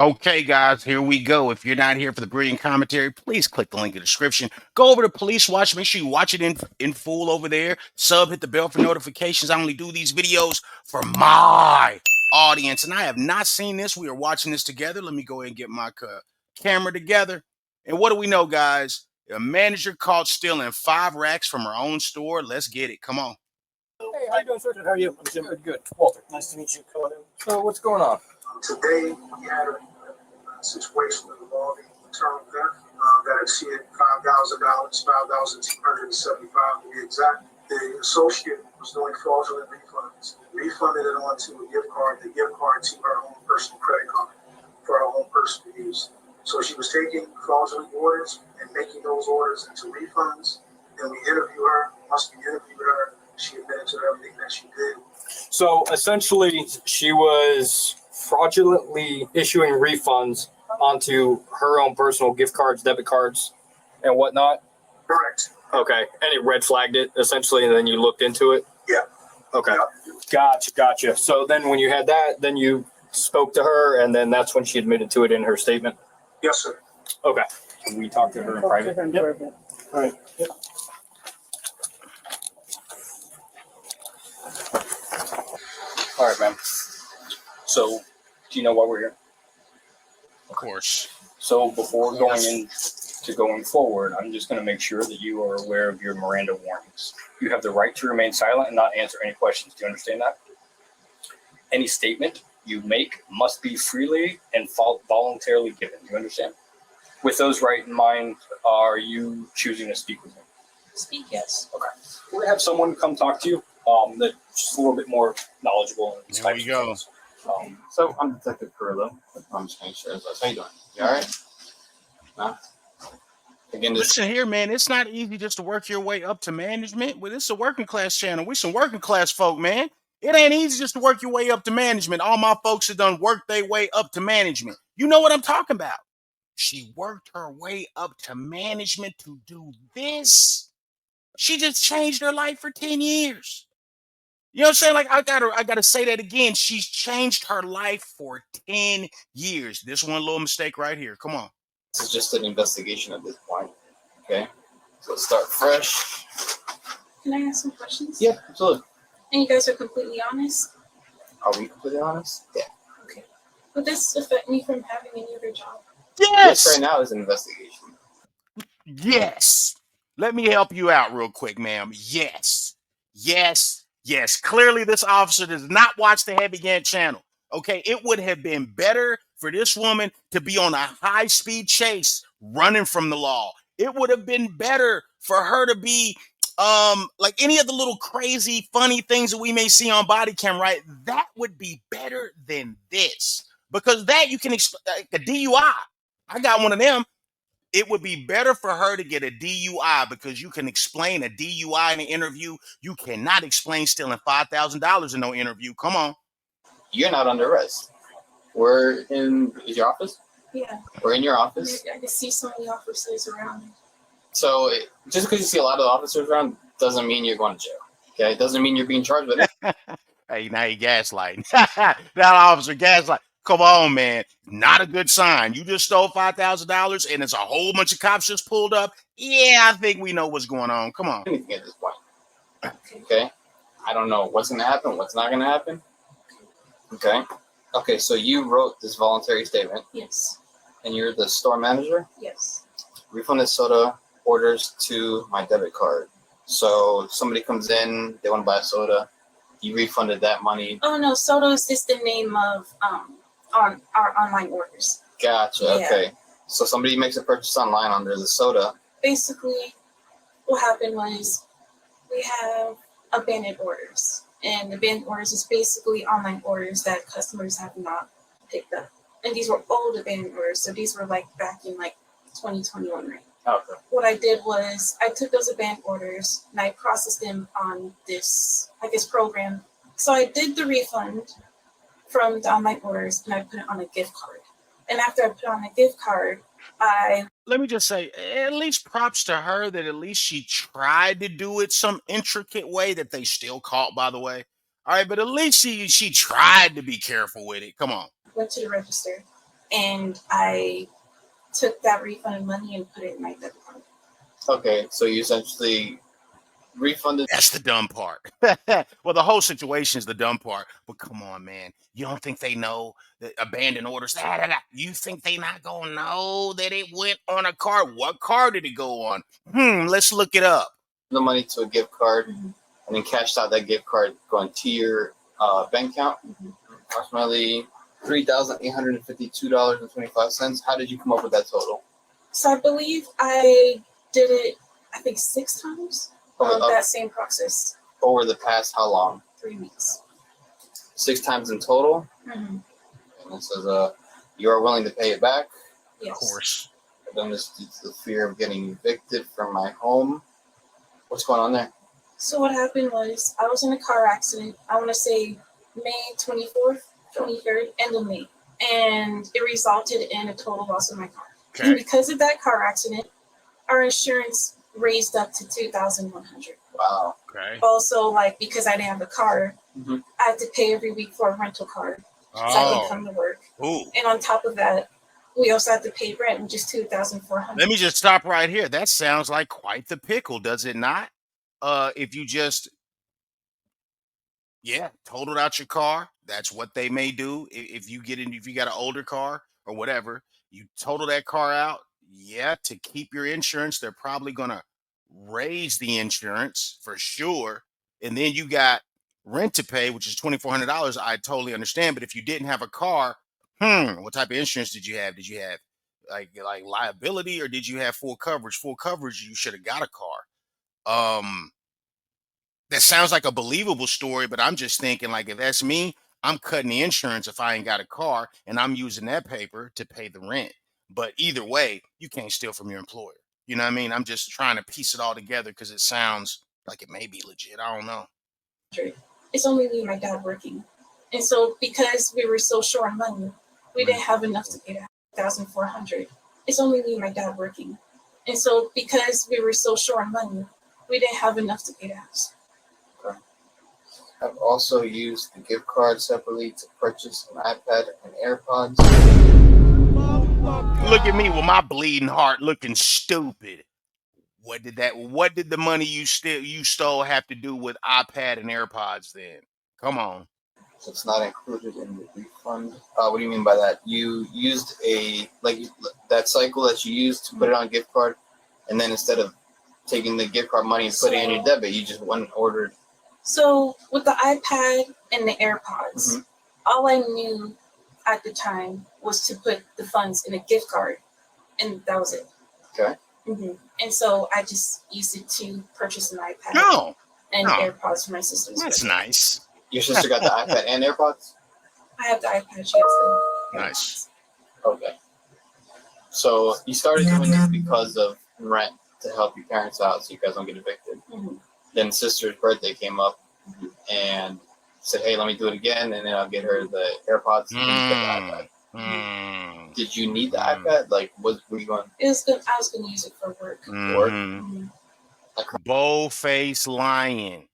Okay, guys, here we go. If you're not here for the brilliant commentary, please click the link in the description. Go over to Police Watch. Make sure you watch it in full over there. Sub, hit the bell for notifications. I only do these videos for my audience, and I have not seen this. We are watching this together. Let me go ahead and get my camera together. And what do we know, guys? A manager caught stealing 5 racks from her own store. Let's get it. Come on. Hey, how you doing, sir? How are you? I'm Jim. Good. Walter, nice to meet you. So what's going on? Today, we had a situation involving internal theft that exceeded $5,000, $5,275 to be exact. The associate was doing fraudulent refunds, refunded it onto a gift card, the gift card to her own personal credit card for her own personal use. So she was taking fraudulent orders and making those orders into refunds. Then we interviewed her. Once we interviewed her, she admitted to everything that she did. So essentially, she was fraudulently issuing refunds onto her own personal gift cards, debit cards, and whatnot. Correct. Okay, and it red flagged it essentially, and then you looked into it. Yeah. Okay. Yeah. Gotcha. So then, when you had that, then you spoke to her, and then that's when she admitted to it in her statement. Yes, sir. Okay. Can we talk to her in private? Yep. All right. Yep. All right, ma'am. So, do you know why we're here? Of course. So, before going forward, I'm just going to make sure that you are aware of your Miranda warnings. You have the right to remain silent and not answer any questions. Do you understand that? Any statement you make must be freely and voluntarily given. Do you understand? With those right in mind, are you choosing to speak with me? Speak, yes. Okay. We're going to have someone come talk to you that's just a little bit more knowledgeable. In There we go. So I'm Detective Carrillo with Palm Springs Sheriff's Office. How you doing? You all right? Nah. Again, this Listen here, man. It's not easy just to work your way up to management. Well, it's a working class channel. We some working class folk, man. It ain't easy just to work your way up to management. All my folks have done worked their way up to management. You know what I'm talking about. She worked her way up to management to do this. She just changed her life for 10 years. You know what I'm saying? Like I gotta say that again. She's changed her life for 10 years. This one little mistake right here. Come on. is just an investigation at this point. Okay? So let's start fresh. Can I ask some questions? Yeah, absolutely. And you guys are completely honest? Are we completely honest? Yeah. Okay. Would this affect me from having any other job? Yes. This right now is an investigation. Yes. Let me help you out real quick, ma'am. Yes. Clearly, this officer does not watch the Heavy Gantt channel. Okay, it would have been better for this woman to be on a high-speed chase running from the law. It would have been better for her to be like any of the little crazy, funny things that we may see on Bodycam, right? That would be better than this. Because that you can like a DUI. I got one of them. It would be better for her to get a DUI because you can explain a DUI in an interview. You cannot explain stealing $5,000 in no interview. Come on. You're not under arrest. We're in your office? Yeah. We're in your office. I just see so many officers around. So just because you see a lot of officers around doesn't mean you're going to jail. Okay? It doesn't mean you're being charged with it. Hey, now you gaslighting. That officer gaslight. Come on, man. Not a good sign. You just stole $5,000 and it's a whole bunch of cops just pulled up. Yeah, I think we know what's going on. Come on. Anything at this point. Okay? I don't know what's going to happen, what's not going to happen. Okay? Okay, so you wrote this voluntary statement. Yes. And you're the store manager? Yes. Refunded soda orders to my debit card. So somebody comes in, they want to buy a soda. You refunded that money. Oh no, Sodos is the name of on our online orders. Gotcha. Yeah. Okay. So somebody makes a purchase online under the soda. Basically, what happened was we have abandoned orders, and abandoned orders is basically online orders that customers have not picked up, and these were old abandoned orders, so these were like back in like 2021, right? Okay. What I did was I took those abandoned orders and I processed them on this, I guess, program. So I did the refund from the online orders and I put it on a gift card. And after I put on a gift card, Let me just say, at least props to her that at least she tried to do it some intricate way that they still caught, by the way. All right, but at least she tried to be careful with it. Come on. went to the register and I took that refunded money and put it in my debit card. Okay, so you essentially refunded. That's the dumb part. Well, the whole situation is the dumb part. But come on, man. You don't think they know that abandoned orders? You think they not gonna know that it went on a card? What card did it go on? Let's look it up. The money to a gift card Mhm. and then cashed out that gift card going to your bank account. Approximately $3,852.25. How did you come up with that total? So I believe I did it, I think 6 times that same process. Over the past how long? 3 weeks. 6 times in total. Mm-hmm. And it says you are willing to pay it back. Yes. Of course. I've done this due to the fear of getting evicted from my home. What's going on there? So what happened was I was in a car accident. I want to say May 24th, 23rd, end of May, and it resulted in a total loss of my car. And Okay. because of that car accident, our insurance raised up to $2,100. Wow. Okay. Also, like because I didn't have a car, Mhm. I had to pay every week for a rental car so I could Oh. come to work. Ooh. And on top of that, we also had to pay rent, which is $2,400. Let me just stop right here. That sounds like quite the pickle, does it not? If you just totaled out your car, that's what they may do. If you got an older car or whatever, you total that car out. Yeah, to keep your insurance, they're probably gonna raise the insurance for sure. And then you got rent to pay, which is $2,400. I totally understand. But if you didn't have a car, what type of insurance did you have? Did you have like liability, or did you have full coverage? Full coverage, you should have got a car. That sounds like a believable story, but I'm just thinking, like, if that's me, I'm cutting the insurance if I ain't got a car, and I'm using that paper to pay the rent. But either way, you can't steal from your employer. You know what I mean? I'm just trying to piece it all together because it sounds like it may be legit. I don't know. It's only me and my dad working. And so because we were so short on money, we didn't have enough to pay that $1,400. It's only me and my dad working. And so because we were so short on money, we didn't have enough to pay the house. I've also used the gift card separately to purchase an iPad and AirPods. Look at me with my bleeding heart looking stupid. What did the money you stole have to do with iPad and AirPods then? Come on. So it's not included in the refund. What do you mean by that? You used that cycle that you used to put it on gift card, and then instead of taking the gift card money and putting it in your debit, you just went and ordered. So with the iPad and the AirPods, all I knew at the time was to put the funds in a gift card, and that was it. Okay. And so I just used it to purchase an iPad and No. AirPods for my sister. That's nice. Your sister got the iPad and AirPods? I have the iPad. She has the Nice. Okay. So you started doing this because of rent to help your parents out so you guys don't get evicted. Then sister's birthday came up and said, hey, let me do it again, and then I'll get her the AirPods and you get the iPad. Did you need the iPad? Like, were you going? It was good. I was going to use it for work. Bold-faced lying.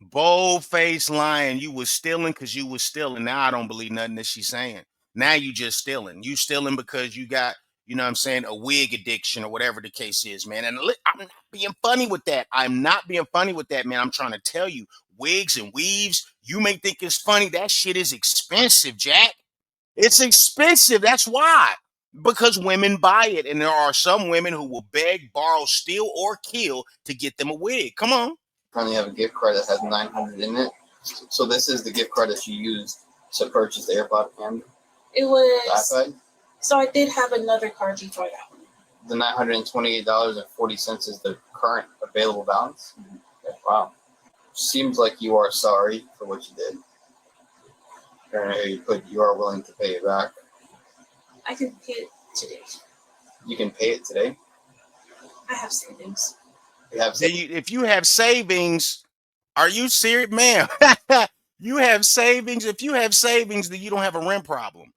Bold-faced lying. You was stealing because you was stealing. Now I don't believe nothing that she's saying. Now you just stealing. You stealing because you got, you know what I'm saying, a wig addiction or whatever the case is, man. And I'm not being funny with that. I'm not being funny with that, man. I'm trying to tell you, wigs and weaves, you may think it's funny. That shit is expensive, Jack. It's expensive. That's why. Because women buy it. And there are some women who will beg, borrow, steal, or kill to get them a wig. Come on. Currently have a gift card that has $900 in it. So this is the gift card that you used to purchase the AirPod and it was the iPad? So I did have another card before that one. The $928.40 is the current available balance? Okay, wow. Seems like you are sorry for what you did. Apparently you put you are willing to pay it back. I can pay it today. You can pay it today? I have savings. You have savings? If you have savings, are you serious, ma'am? You have savings. If you have savings, then you don't have a rent problem.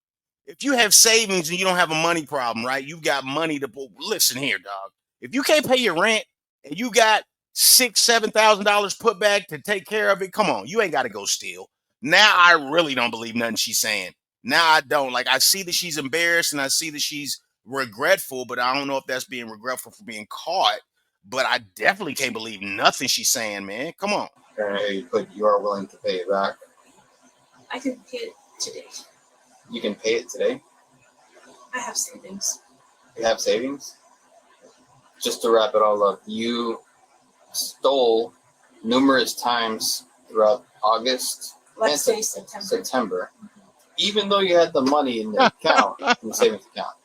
If you have savings and you don't have a money problem, right? You've got money to listen here, dog. If you can't pay your rent and you got $6,000-7,000 put back to take care of it, come on, you ain't got to go steal. Now I really don't believe nothing she's saying. Now I don't. Like, I see that she's embarrassed and I see that she's regretful, but I don't know if that's being regretful for being caught. But I definitely can't believe nothing she's saying, man. Come on. But you are willing to pay it back. I can pay it today. You can pay it today. I have savings. You have savings. Just to wrap it all up, you stole numerous times throughout August Let's say and September. September, even though you had the money in the account, in the savings account.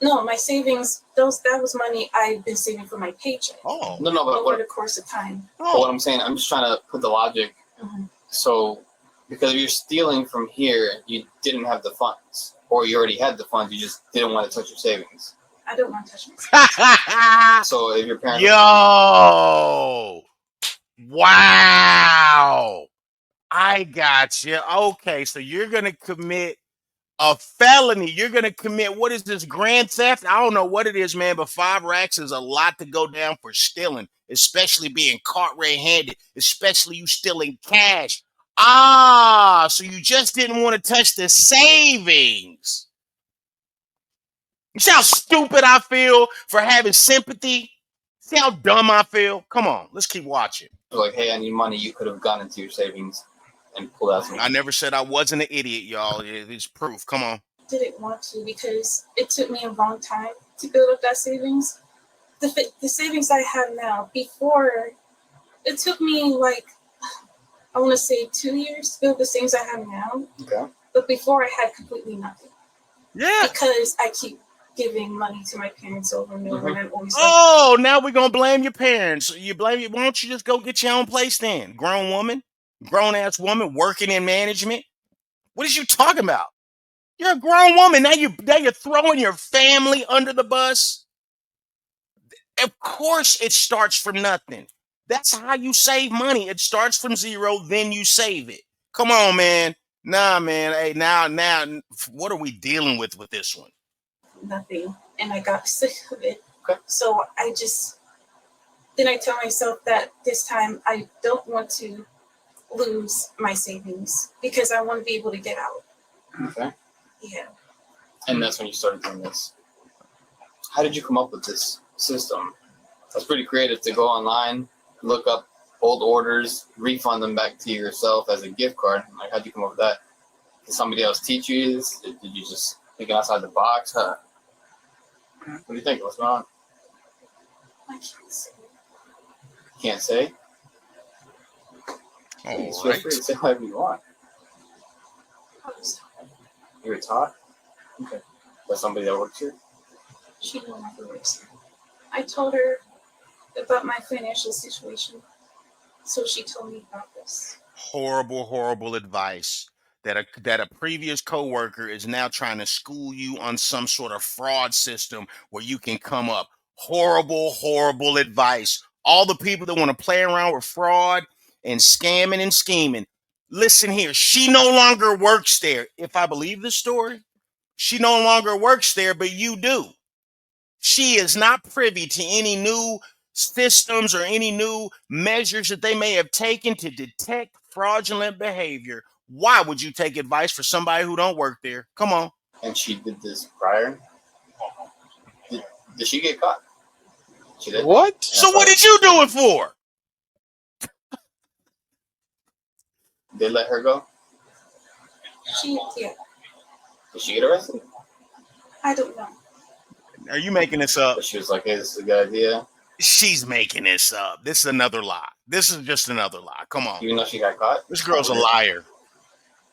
No, my savings, that was money I've been saving for my paycheck Oh. No, but over the course of time. But what I'm saying, I'm just trying to put the logic. Mhm. So, because you're stealing from here, you didn't have the funds, or you already had the funds, you just didn't want to touch your savings. I don't want to touch my savings. So if your parents, Yo, wow, I got you. Okay, so you're gonna commit a felony. You're gonna commit, what is this, grand theft? I don't know what it is, man, but 5 racks is a lot to go down for stealing, especially being caught red-handed, especially you stealing cash. Ah, so you just didn't want to touch the savings. You see how stupid I feel for having sympathy? See how dumb I feel? Come on, let's keep watching. like, hey, I need money, you could have gone into your savings and pulled out some. I never said I wasn't an idiot, y'all. It's proof. Come on. Didn't want to because it took me a long time to build up that savings. The savings I have now, before, it took me like, I want to say 2 years to build the savings I have now. Okay. But before I had completely nothing. Yeah. Because I keep giving money to my parents over and over, and I'm always like, Oh, now we're going to blame your parents. You blame you. Why don't you just go get your own place then? Grown woman, grown-ass woman working in management. What is you talking about? You're a grown woman. Now you're throwing your family under the bus. Of course it starts from nothing. That's how you save money. It starts from zero, then you save it. Come on, man. Nah, man. Hey, now, what are we dealing with this one? nothing, and I got sick of it. Okay. So I tell myself that this time I don't want to lose my savings because I want to be able to get out. Okay. Yeah. And that's when you started doing this. How did you come up with this system? That's pretty creative to go online, look up old orders, refund them back to yourself as a gift card. Like, how'd you come up with that? Did somebody else teach you this? Did you just think outside the box? Huh? What do you think? What's going on? I can't say. Can't say? Please feel free to say whatever you want. I was taught. You were taught? Okay. By somebody that works here? She no longer works here. I told her about my financial situation, so she told me about this. Horrible advice that a previous coworker is now trying to school you on some sort of fraud system where you can come up. Horrible advice. All the people that want to play around with fraud and scamming and scheming. Listen here, she no longer works there. If I believe this story, she no longer works there, but you do. She is not privy to any new systems or any new measures that they may have taken to detect fraudulent behavior. Why would you take advice for somebody who don't work there? Come on. And she did this prior? Did she get caught? She did? What? So what did you do it for? They let her go? Yeah, Did she get arrested? I don't know. Are you making this up? But she was like, hey, this is a good idea. She's making this up. This is another lie. This is just another lie. Come on. Even though she got caught? This girl's a liar.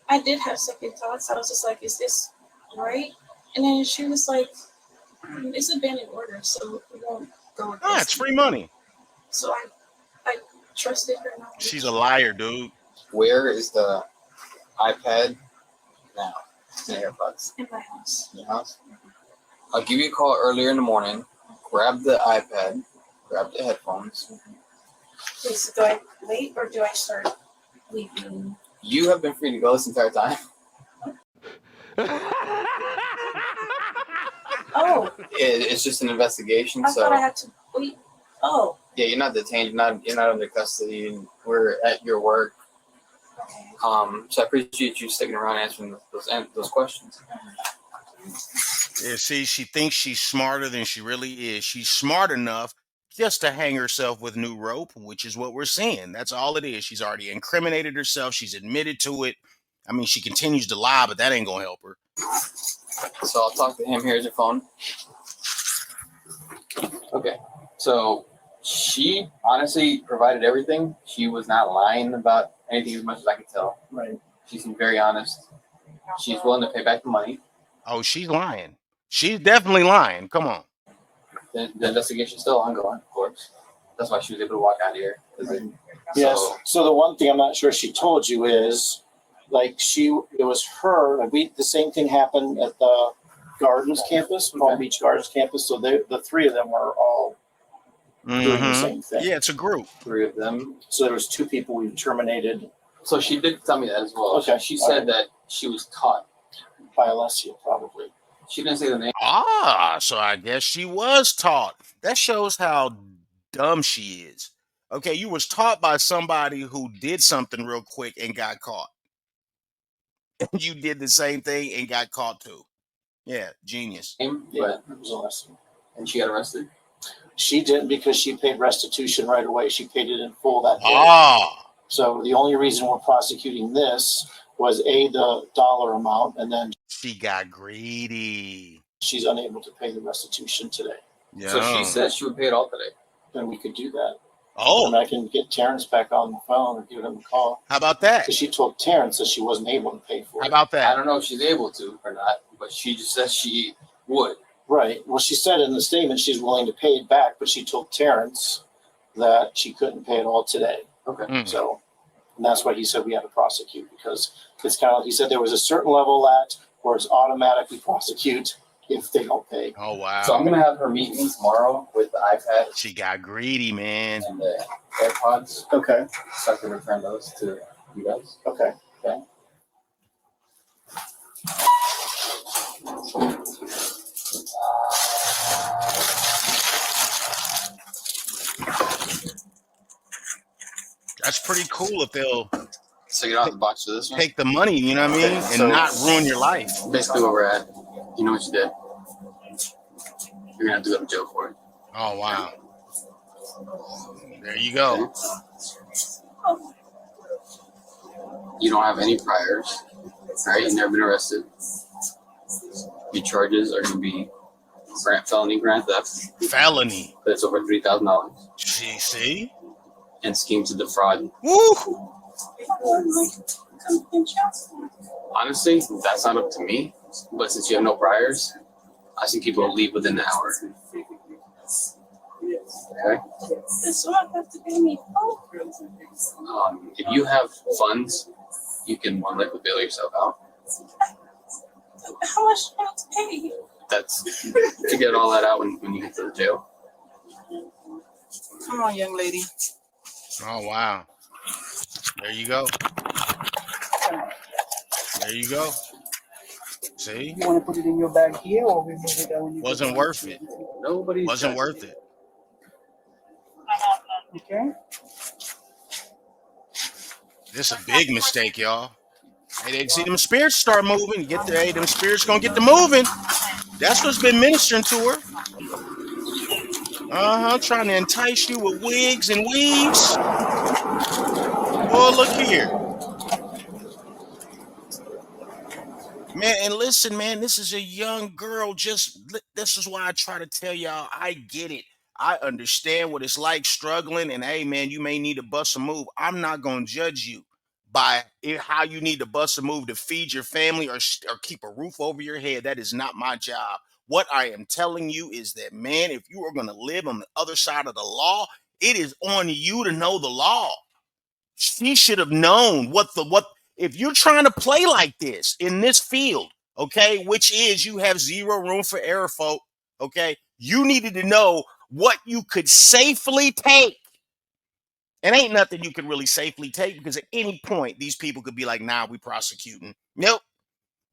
I did have second thoughts. I was just like, is this right? And then she was like, it's a banned order, so we won't go with Ah, this. it's free money. So I trusted her knowledge. She's a liar, dude. Where is the iPad now? In the AirPods. In my house. In your house? I'll give you a call earlier in the morning. Grab the iPad. Grab the headphones. Okay, so do I wait or do I start leaving? You have been free to go this entire time. Oh, It's just an investigation, I so thought I had to wait. Oh, yeah, you're not detained. You're not under custody. We're at your work. So I appreciate you sticking around answering those questions. Yeah, see, she thinks she's smarter than she really is. She's smart enough just to hang herself with new rope, which is what we're seeing. That's all it is. She's already incriminated herself. She's admitted to it. I mean, she continues to lie, but that ain't gonna help her. So I'll talk to him. Here's your phone. Okay. So she honestly provided everything. She was not lying about anything as much as I could tell. Right. She seemed very honest. She's willing to pay back the money. Oh, she's lying. She's definitely lying. Come on. The investigation's still ongoing, of course. That's why she was able to walk out of here. Yes. So the one thing I'm not sure she told you is, like, it was her. Like the same thing happened at the Gardens campus, Palm Beach Gardens campus. So the three of them were all doing the same thing. Yeah, it's a group. Three of them. So there was 2 people we terminated. So she did tell me that as well. Okay. She said that she was taught by Alessia, probably. She didn't say the name. So I guess she was taught. That shows how dumb she is. Okay, you was taught by somebody who did something real quick and got caught. You did the same thing and got caught too. Yeah, genius. Yeah, it was Alessia. And she got arrested? She didn't, because she paid restitution right away. She paid it in full that day. So the only reason we're prosecuting this was the dollar amount, and then she got greedy. She's unable to pay the restitution today. Yeah. So she said she would pay it all today. Then we could do that. Oh. And I can get Terrence back on the phone or give him a call. How about that? Because she told Terrence that she wasn't able to pay for it. How about that? I don't know if she's able to or not, but she just said she would. Right. Well, she said in the statement she's willing to pay it back, but she told Terrence that she couldn't pay it all today. Okay. So, and that's why he said we had to prosecute, because it's kind of, he said there was a certain level at where it's automatically prosecute if they don't pay. Oh, wow. So I'm going to have her meet me tomorrow with the iPad. She got greedy, man. And the AirPods. Okay. So I can return those to you guys. Okay. Okay. That's pretty cool if they'll So you don't have the box for this one? take the money, you know what I mean? And So not ruin your life. basically where we're at. You know what you did? You're going to have to go to jail for it. Oh, wow. There you go. You don't have any priors. Right? You've never been arrested. Your charges are going to be felony grand theft. Felony. That's over $3,000. See? And scheme to defraud. Woo! Honestly, that's not up to me. But since you have no priors, I think people will leave within an hour. Okay? If you have funds, you can one likely bail yourself out. How much do I have to pay? That's to get all that out when you get to the jail. Come on, young lady. Oh, wow. There you go. There you go. See? You want to put it in your bag here, or we move it down? Wasn't worth it. Nobody Wasn't worth it. Okay. This is a big mistake, y'all. Hey, they see them spirits start moving. Hey, them spirits gonna get to moving. That's what's been ministering to her. Trying to entice you with wigs and weaves. Oh, look here. Man, and listen, man, this is a young girl. This is why I try to tell y'all, I get it. I understand what it's like struggling. And hey, man, you may need to bust a move. I'm not going to judge you by how you need to bust a move to feed your family or keep a roof over your head. That is not my job. What I am telling you is that, man, if you are going to live on the other side of the law, it is on you to know the law. She should have known what if you're trying to play like this in this field, okay, which is you have zero room for error, folk, okay, you needed to know what you could safely take. And ain't nothing you could really safely take, because at any point, these people could be like, nah, we prosecuting. Nope.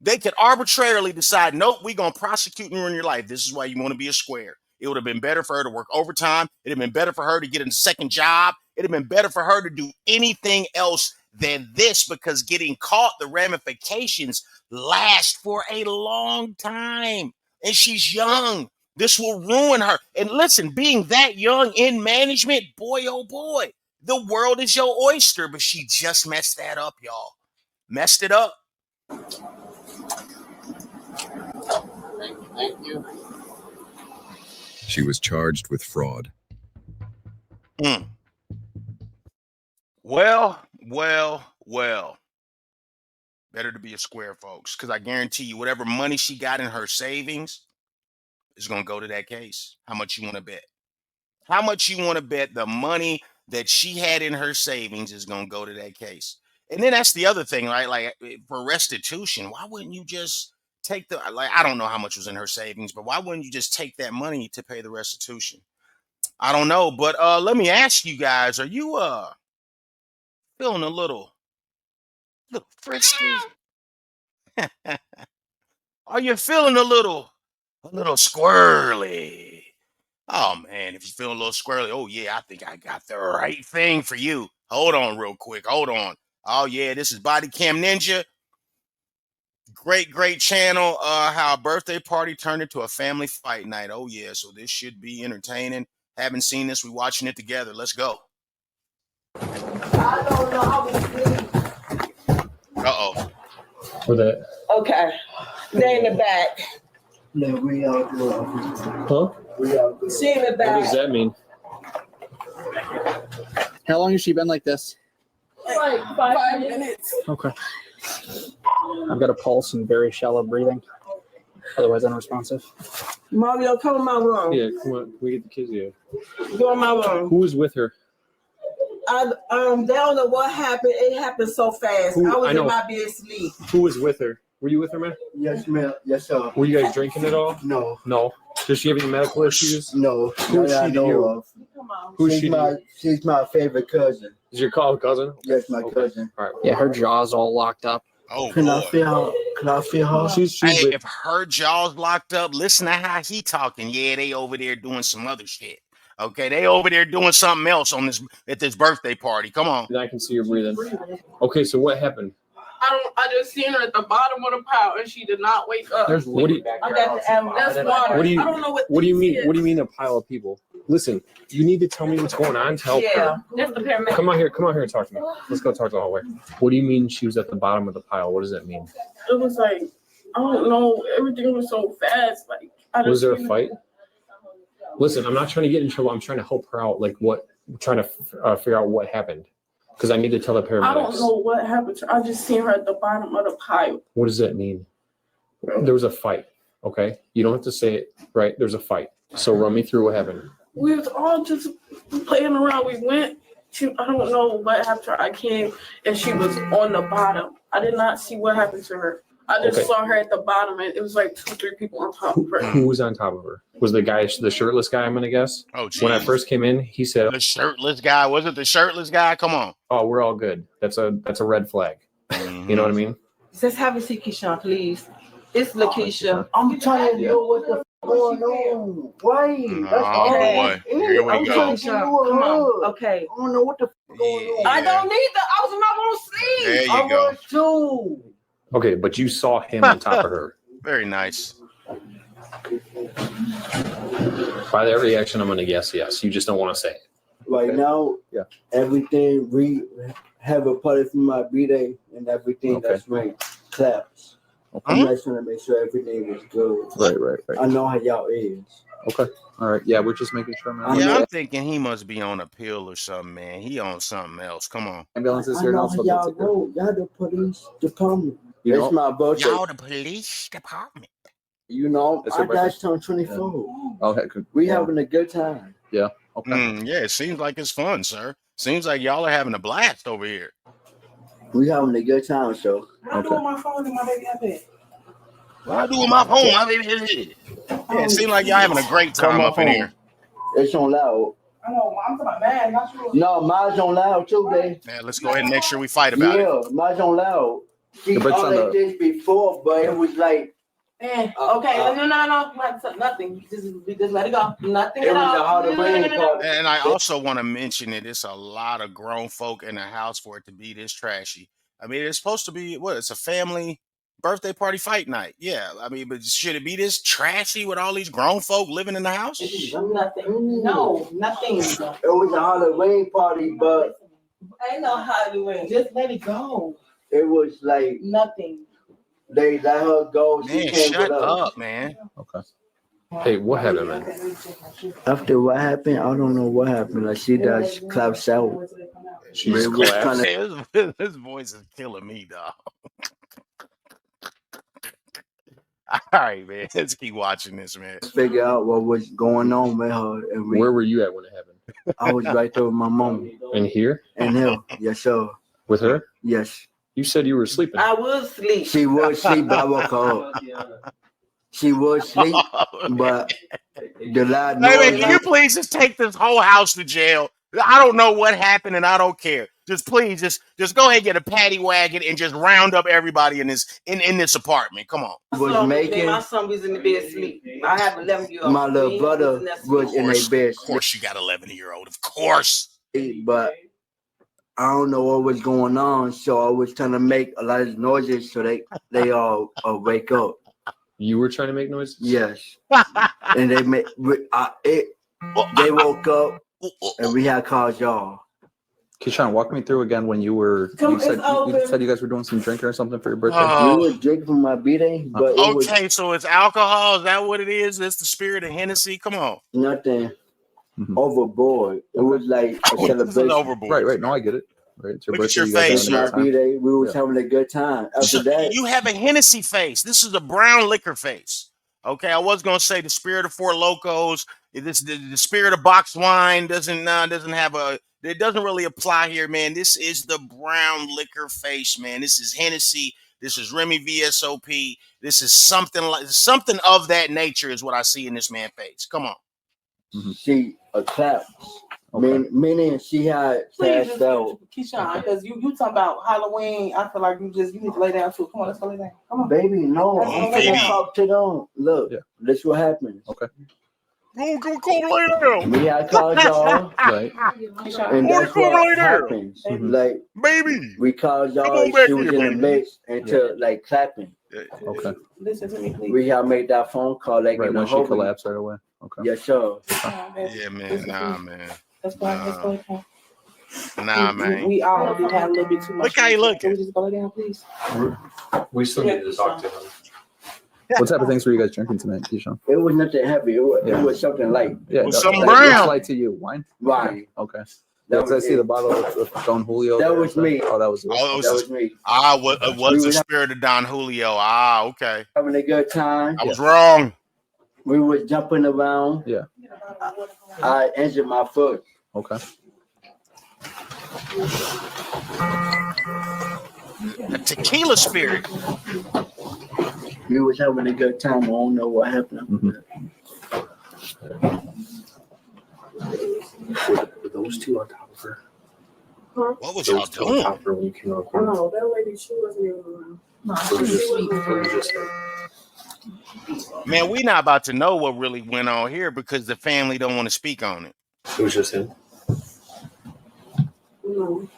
They could arbitrarily decide, nope, we're going to prosecute and ruin your life. This is why you want to be a square. It would have been better for her to work overtime. It would have been better for her to get a second job. It would have been better for her to do anything else than this, because getting caught, the ramifications last for a long time. And she's young. This will ruin her. And listen, being that young in management, boy, oh boy, the world is your oyster. But she just messed that up, y'all. Messed it up. Thank you. She was charged with fraud. Well. Better to be a square, folks, because I guarantee you whatever money she got in her savings is going to go to that case. How much you want to bet? How much you want to bet the money that she had in her savings is going to go to that case? And then that's the other thing, right? Like for restitution, why wouldn't you just take the, like, I don't know how much was in her savings, but why wouldn't you just take that money to pay the restitution? I don't know, but let me ask you guys, are you feeling a little frisky? Are you feeling a little squirrely? Oh man, if you're feeling a little squirrely, oh yeah, I think I got the right thing for you. Hold on real quick. Hold on. Oh yeah, this is Bodycam Ninja. Great channel. How a birthday party turned into a family fight night. Oh yeah, so this should be entertaining. Haven't seen this, we're watching it together. Let's go. Uh-oh. Okay. They in the back. No, we out there. Huh? We out there. She in the What does back. that mean? How long has she been like this? Like 5 minutes. Okay. I've got a pulse and very shallow breathing. Otherwise unresponsive. Mario, come in my room. Yeah, come on. We get the kids here. Go in my room. Who was with her? They don't know what happened. It happened so fast. Who- I was I know. in my bed sleep. Who was with her? Were you with her, man? Yes, ma'am. Yes, sir. Were you guys drinking at all? No, No. Does she have any medical issues? no. Who is That I she to know you? of. Come on. Who's she to you? She's my favorite cousin. Is your cousin? Yes, my Okay. cousin. All right. Yeah, her jaw's all locked up. Oh Can I boy. feel? Can I feel her? She's Hey, with, if her jaw's locked up, listen to how he talking. Yeah, they over there doing some other shit. Okay, they over there doing something else on this at this birthday party. Come on. I can see her breathing. Okay, so what happened? I just seen her at the bottom of the pile and she did not wake up. What do you, I got the ambulance. That's water. What do you- I don't know what do you mean? this What do is. you mean a pile of people? Listen, you need to tell me what's going on to help Yeah. her. That's the paramedic. Come on here and talk to me. Let's go talk to the hallway. What do you mean she was at the bottom of the pile? What does that mean? It was like, I don't know, everything was so fast. Like, I Was just there a seen her- fight? Listen, I'm not trying to get in trouble. I'm trying to help her out. Like trying to figure out what happened. Because I need to tell the paramedics. I don't know what happened to her. I just seen her at the bottom of the pile. What does that mean? There was a fight. Okay, you don't have to say it. Right? There's a fight. So run me through what happened. We was all just playing around. We went to, I don't know what happened to her. I came and she was on the bottom. I did not see what happened to her. I just Okay. saw her at the bottom and it was like 2-3 people on top of her. Who was on top of her? Was the guy the shirtless guy? I'm gonna guess. Oh, geez. When I first came in, he said, The shirtless guy. Was it the shirtless guy? Come on. "Oh, we're all good." That's a red flag. You know what I mean? Just have a seat, Keisha, please. It's Lakeisha. I'm trying to know what the f- going on. Right. That's Oh all. boy. Here we I'm go. trying to come on. Okay. I don't know what the f- going on. I don't need the. I was in my room sleep. There you I go. was too. Okay, but you saw him on top of her. Very nice. By that reaction, I'm gonna guess yes. You just don't want to say it. Right now, Yeah. everything we have a party for my B-Day and everything Okay. that's right. Claps. I'm just trying to make sure everything is good. Right. I know how y'all is. Okay. All right. Yeah, we're just making sure. I Yeah, know- I'm thinking he must be on a pill or something, man. He on something else. Come on. Ambulance is I here know now, how so y'all that's good. go. Y'all the police department. You It's know, my birthday. Y'all the police department. You know, It's I your birthday. just turned 24. oh, heck, good. We having a good time. Okay. Yeah, it seems like it's fun, sir. Seems like y'all are having a blast over here. We having a good time, so. I'm doing my phone and my baby iPad. What I do with my phone? Yeah, it seems like y'all having a great time up in here. It's on loud. I know, I'm talking about mad, not yours. No, mine's on loud too, babe. Yeah, let's go ahead and make sure we fight about it. Yeah, mine's on loud. She The brakes on already the- did this before, but it was like Okay, Uh, no. Nothing. Just let it go. Nothing It at was a all. Halloween party. And I also want to mention that it's a lot of grown folk in the house for it to be this trashy. I mean, it's supposed to be what? It's a family birthday party fight night. Yeah, I mean, but should it be this trashy with all these grown folk living in the house? Nothing. No, nothing. It was a Halloween party, but Ain't no Halloween. Just let it go. it was like Nothing. they let her go. She Man, came shut with us. up, man. Okay. Hey, what happened, man? After what happened, I don't know what happened. Like she just claps out. She But just it was collapsed. kinda- Hey, his voice is killing me, dog. All right, man. Let's keep watching this, man. Figure out what was going on with her, and Where were you at when it happened? I was right there with my mom In here and him. Yes, sir. with her? Yes, You said you were sleeping. I will sleep. she was asleep. But I woke her up. She was asleep, but the loud Hey, man, noise. can you please just take this whole house to jail? I don't know what happened, and I don't care. Just please, just go ahead and get a paddy wagon and just round up everybody in this apartment. Come on. was making. My son was in the bed asleep. I have 11-year-old. My little brother was in a bed Of course, you got 11-year-old. Of course. asleep, but I don't know what was going on. So I was trying to make a lot of noises so they all wake up. You were trying to make noises? Yes, and they made they woke up and we had called y'all. Keyshawn, walk me through again when you were. You said you guys were doing some drinking or something for your birthday. We were drinking for my B-Day, but it was Okay, so it's alcohol. Is that what it is? It's the spirit of Hennessy. Come on. nothing overboard. It was like a This is celebration. overboard. Right. No, I get it. Right. It's your Look at birthday. your you guys face, It's having a my good time. B-Day. We was Yeah. having a good time. After So that, you have a Hennessy face. This is a brown liquor face. Okay, I was gonna say the spirit of Four Locos. The spirit of boxed wine doesn't have a. It doesn't really apply here, man. This is the brown liquor face, man. This is Hennessy. This is Remy VSOP. This is something of that nature is what I see in this man's face. Come on. she clapped. Okay. Meaning she had passed out. Keyshawn, because you talking about Halloween. I feel like you need to lay down too. Come on, let's go lay down. Come on. Baby, no. Oh, I'm baby. gonna talk to them. Look, Yeah. this what happens. Okay. Go lay down, We had called y'all, Right. and that's Go lay what down. happens. Mhm. Like baby. we called Come y'all, on back she was here, in the baby. mix into like clapping. Okay. Listen to me, please. We had made that phone call like Right in the when she whole collapsed right away. Okay. Yes, sir. Yeah, man. Nah, man. Let's go. Nah, man. We all did have a little bit too much. Look how you looking. Can we just go lay down, please? We still need to talk to him. What type of things were you guys drinking tonight, Keyshawn? It was nothing heavy. It was something light. Yeah. With some What's brown. light to you? Wine. Wine. Okay. That Because I was see it. the bottle of Don Julio. That there, was so- me. Oh, that was you. Oh, it That was, was me. it was We the was spirit of Don Julio. Okay. having a good time. I was wrong. We was jumping around. Yeah. I injured my foot. Okay. A tequila spirit. We was having a good time. I don't know what happened. Were those two on top of her? What was y'all Those two on doing? top of her when you came out. No, No, that lady, she wasn't even around. it was just her. Man, we not about to know what really went on here because the family don't want to speak on it. It was just him. No.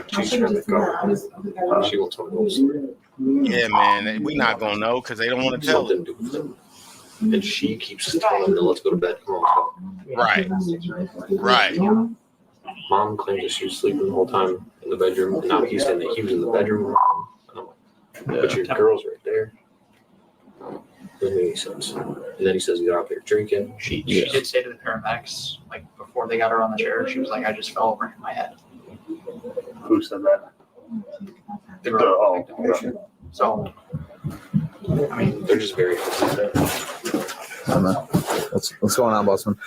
She's trying to cover. She will tell those. Yeah, man. We not gonna know because they don't want to tell it. Something to do with them. And she keeps telling them, let's go to bed. Come on, let's go. Right. Mom claims that she was sleeping the whole time in the bedroom, and now he's saying that he was in the bedroom. And I'm like, but your girl's right there. Doesn't make any sense. And then he says he's out there drinking. She did say to the paramedics, like before they got her on the chair, she was like, I just fell over in my head. Who said that? The girl. So, I mean, They're just very. I don't know. What's going on, Bossman?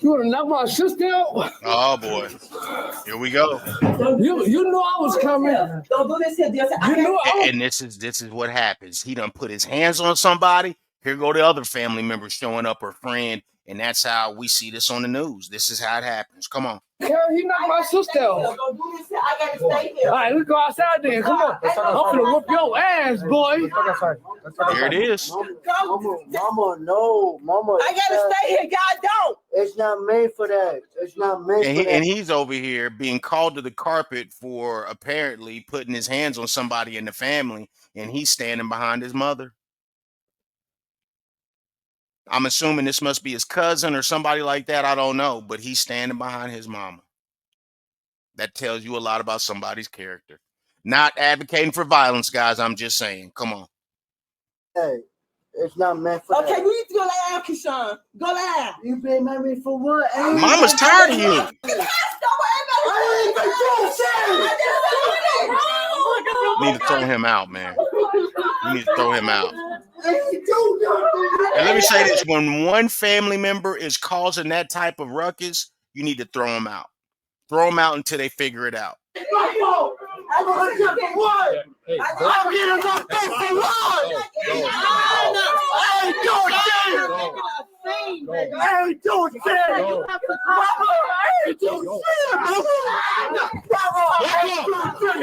You want to knock my sister out? Oh boy. Here we go. You know I was coming. Don't do this here, dear. You know I was. And this is what happens. He done put his hands on somebody. Here go the other family member showing up, her friend, And that's how we see this on the news. This is how it happens. Come on. Hell, he knocked my sister out. Go do this. I gotta stay here. All right, let's go outside then. Come on. I'm gonna whoop your ass, boy. Here it is. Mama, no, Mama. I gotta stay here. God don't. It's not made for that. It's not made for that. And he's over here being called to the carpet for apparently putting his hands on somebody in the family, and he's standing behind his mother. I'm assuming this must be his cousin or somebody like that. I don't know, but he's standing behind his mama. That tells you a lot about somebody's character. Not advocating for violence, guys. I'm just saying. Come on. Hey, it's not meant for Okay, that. we need to go live, Keyshawn. Go live. You been married for what? Mama's tired of you. Need to throw him out, man. You need to throw him out. And let me say this: when one family member is causing that type of ruckus, you need to throw them out. Throw them out until they figure it out. Hey, I'm getting knocked out for what? I ain't doing shit. I ain't doing shit. Mama, I ain't doing shit. Mama, I ain't doing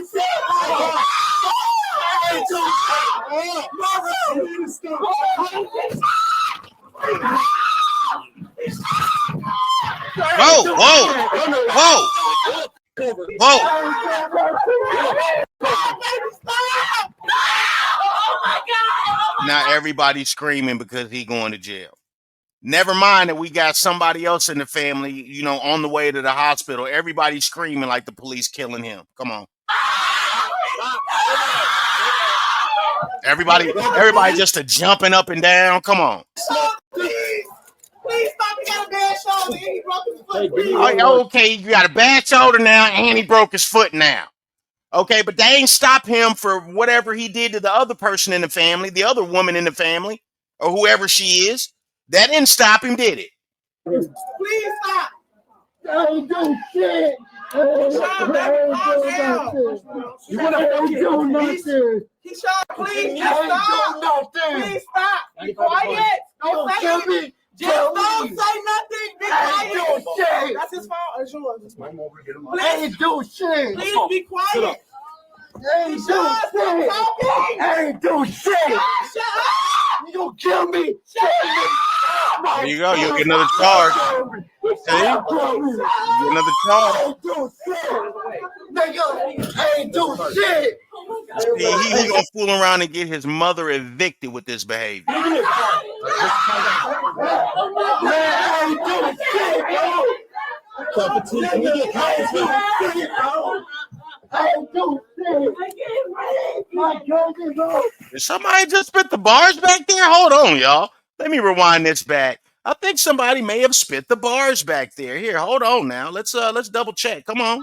shit. I ain't doing shit. I ain't doing shit. Whoa, whoa, whoa, whoa. Now everybody's screaming because he going to jail. Never mind that we got somebody else in the family, you know, on the way to the hospital. Everybody's screaming like the police killing him. Come on. Everybody just a jumping up and down. Come on. Please stop. He got a bad shoulder. He broke his foot. Oh, okay, you got a bad shoulder now, and he broke his foot now. Okay, but they ain't stop him for whatever he did to the other person in the family, the other woman in the family, or whoever she is. That didn't stop him, did it? Please stop. I ain't doing shit. You want to do nothing? Keyshawn, please just stop. Please stop. Be quiet. Don't say anything. Just don't say nothing. Be quiet. That's his fault. It's yours. I ain't doing shit. Please be quiet. I ain't doing shit. I ain't doing shit. Shut up. You gonna kill me? There you go. You'll get another charge. See? You get another charge. I ain't doing shit. He gonna fool around and get his mother evicted with this behavior. Did somebody just spit the bars back there? Hold on, y'all. Let me rewind this back. I think somebody may have spit the bars back there. Here, hold on now. Let's double check. Come on.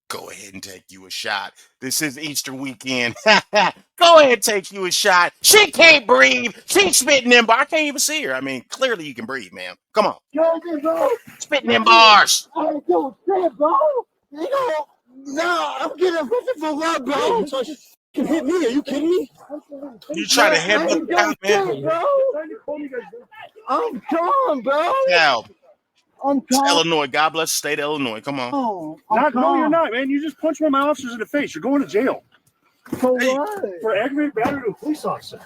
Go ahead and take you a shot. This is Easter weekend. Go ahead and take you a shot. She can't breathe. She's spitting them bars. I can't even see her. I mean, clearly you can breathe, man. Come on. Spitting them bars. I ain't doing shit, bro. No, I'm getting arrested for what, bro? You can hit me. Are you kidding me? You try to headbutt the guy, man. I'm calm, bro. Cal, I'm it's calm. Illinois. God bless the state of Illinois. Come on. No, you're not, man. You just punched one of my officers in the face. You're going to jail. For what? For aggravated battery to a police officer.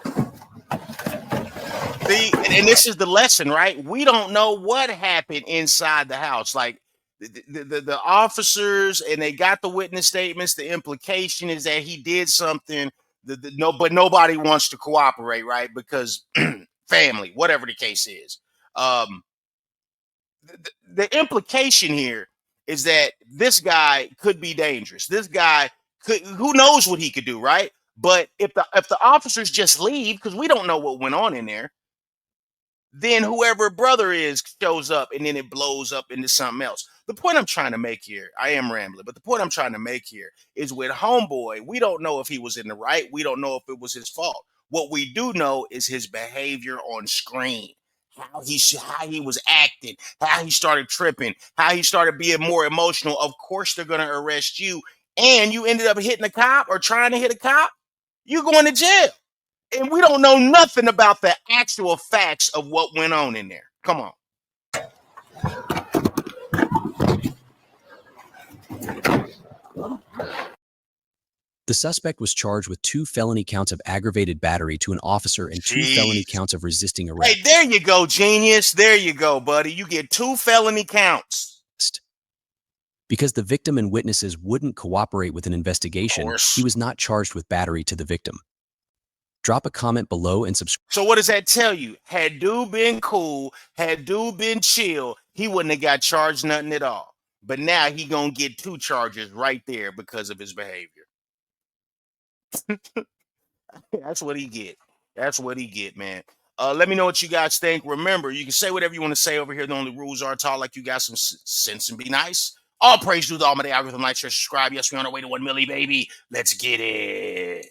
See, and this is the lesson, right? We don't know what happened inside the house. Like the officers, and they got the witness statements. The implication is that he did something. But nobody wants to cooperate, right? Because family, whatever the case is. The implication here is that this guy could be dangerous. This guy who knows what he could do, right? But if the officers just leave, because we don't know what went on in there, then whoever brother is shows up, and then it blows up into something else. The point I'm trying to make here, I am rambling, but the point I'm trying to make here is with Homeboy, we don't know if he was in the right. We don't know if it was his fault. What we do know is his behavior on screen. how he was acting, how he started tripping, how he started being more emotional. Of course they're gonna arrest you, and you ended up hitting a cop or trying to hit a cop. You're going to jail, and we don't know nothing about the actual facts of what went on in there. Come on. The suspect was charged with 2 felony counts of aggravated battery to an officer and 2 felony counts of resisting arrest. Hey, there you go, genius. There you go, buddy. You get 2 felony counts. Because the victim and witnesses wouldn't cooperate with an investigation, he was not charged with battery to the victim. Drop a comment below and subscribe. So what does that tell you? Had dude been cool, had dude been chill, he wouldn't have got charged nothing at all. But now he gonna get 2 charges right there because of his behavior. That's what he get. That's what he get, man. Let me know what you guys think. Remember, you can say whatever you want to say over here. The only rules are talk like you got some sense and be nice. All praise due to Almighty Algorithm. Like, share, subscribe. Yes, we're on our way to 1 milli, baby. Let's get it.